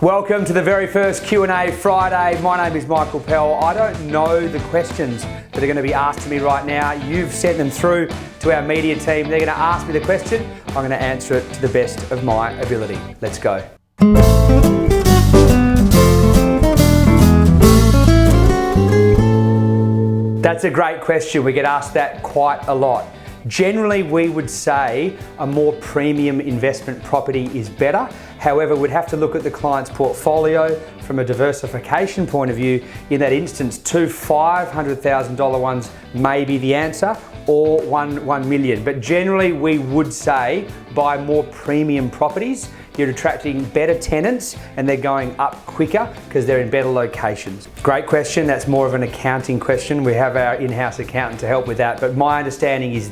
Welcome to the very first Q&A Friday. My name is Michael Pell. I don't know the questions that are going to be asked to me right now. You've sent them through to our media team. They're going to ask me the question. I'm going to answer it to the best of my ability. Let's go. That's a great question. We get asked that quite a lot. Generally, we would say a more premium investment property is better. However, we'd have to look at the client's portfolio from a diversification point of view. In that instance, two $500,000 ones may be the answer, or $1 million. But generally, we would say buy more premium properties. You're attracting better tenants and they're going up quicker because they're in better locations. Great question. That's more of an accounting question. We have our in-house accountant to help with that. But my understanding is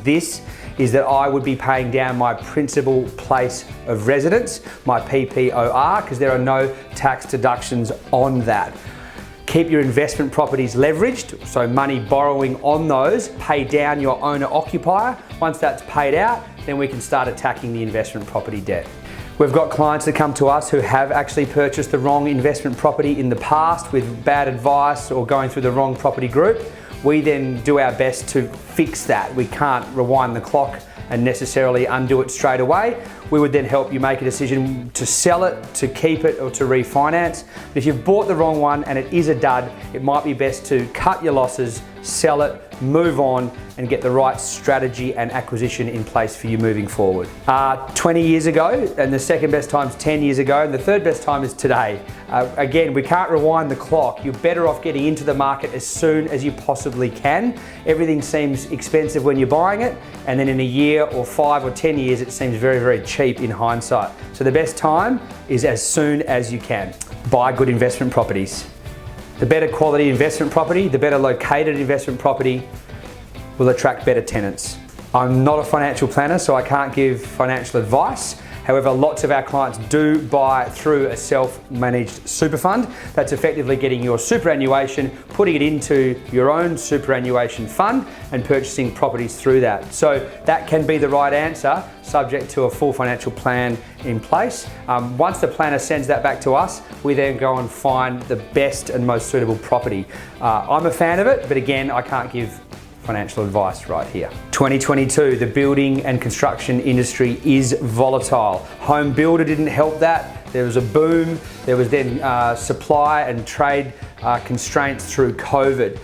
that I would be paying down my principal place of residence, my PPOR, because there are no tax deductions on that. Keep your investment properties leveraged, so money borrowing on those, pay down your owner-occupier. Once that's paid out, then we can start attacking the investment property debt. We've got clients that come to us who have actually purchased the wrong investment property in the past with bad advice or going through the wrong property group. We then do our best to fix that. We can't rewind the clock and necessarily undo it straight away. We would then help you make a decision to sell it, to keep it, or to refinance. But if you've bought the wrong one and it is a dud, it might be best to cut your losses, sell it, move on, and get the right strategy and acquisition in place for you moving forward. 20 years ago, and the second best time is 10 years ago, and the third best time is today. Again, we can't rewind the clock. You're better off getting into the market as soon as you possibly can. Everything seems expensive when you're buying it, and then in a year or 5 or 10 years, it seems very, very cheap in hindsight. So the best time is as soon as you can. Buy good investment properties. The better quality investment property, the better located investment property will attract better tenants. I'm not a financial planner, so I can't give financial advice. However, lots of our clients do buy through a self-managed super fund. That's effectively getting your superannuation, putting it into your own superannuation fund and purchasing properties through that. So that can be the right answer, subject to a full financial plan in place. Once the planner sends that back to us, we then go and find the best and most suitable property. I'm a fan of it, but again, I can't give financial advice right here. 2022, the building and construction industry is volatile. Home builder didn't help that. There was a boom. There was then supply and trade constraints through COVID.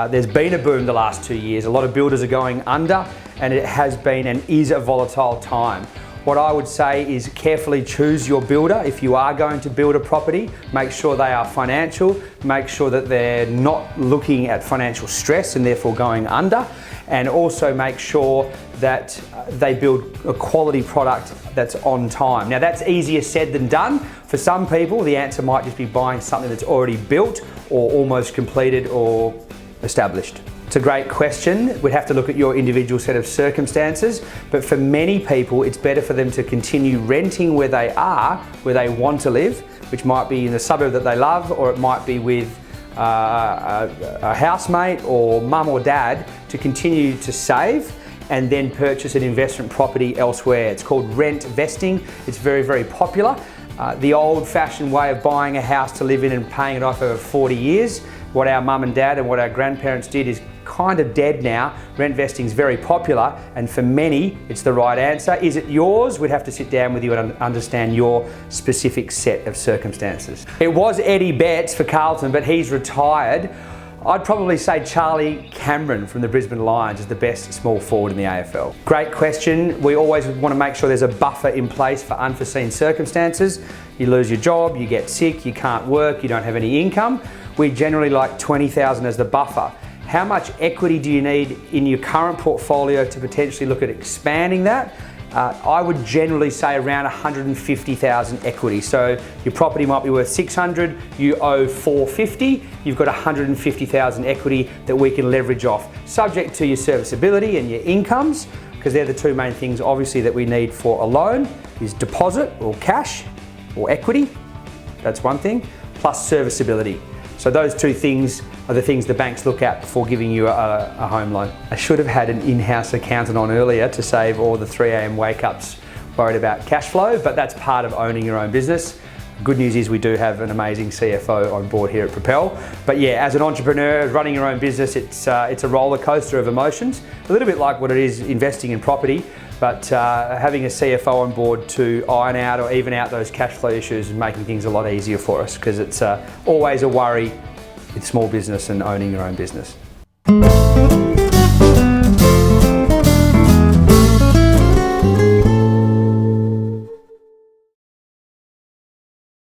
There's been a boom the last 2 years. A lot of builders are going under, and it has been and is a volatile time. What I would say is carefully choose your builder. If you are going to build a property, make sure they are financial, make sure that they're not looking at financial stress and therefore going under, and also make sure that they build a quality product that's on time. Now that's easier said than done. For some people, the answer might just be buying something that's already built or almost completed or established. It's a great question. We'd have to look at your individual set of circumstances, but for many people, it's better for them to continue renting where they are, where they want to live, which might be in the suburb that they love, or it might be with a housemate or mum or dad, to continue to save and then purchase an investment property elsewhere. It's called rent vesting. It's very, very popular. The old-fashioned way of buying a house to live in and paying it off over 40 years, what our mum and dad and what our grandparents did, is kind of dead now. Rent vesting is very popular, and for many, it's the right answer. Is it yours? We'd have to sit down with you and understand your specific set of circumstances. It was Eddie Betts for Carlton, but he's retired. I'd probably say Charlie Cameron from the Brisbane Lions is the best small forward in the AFL. Great question. We always want to make sure there's a buffer in place for unforeseen circumstances. You lose your job, you get sick, you can't work, you don't have any income. We generally like 20,000 as the buffer. How much equity do you need in your current portfolio to potentially look at expanding that? I would generally say around 150,000 equity. So your property might be worth 600, you owe 450, you've got 150,000 equity that we can leverage off, subject to your serviceability and your incomes, because they're the two main things obviously that we need for a loan, is deposit or cash or equity, that's one thing, plus serviceability. So those two things are the things the banks look at before giving you a home loan. I should have had an in-house accountant on earlier to save all the 3 a.m. wake-ups worried about cash flow, but that's part of owning your own business. Good news is we do have an amazing CFO on board here at Propel. But yeah, as an entrepreneur, running your own business, it's a roller coaster of emotions. A little bit like what it is investing in property, but having a CFO on board to iron out or even out those cash flow issues is making things a lot easier for us, because it's always a worry with small business and owning your own business.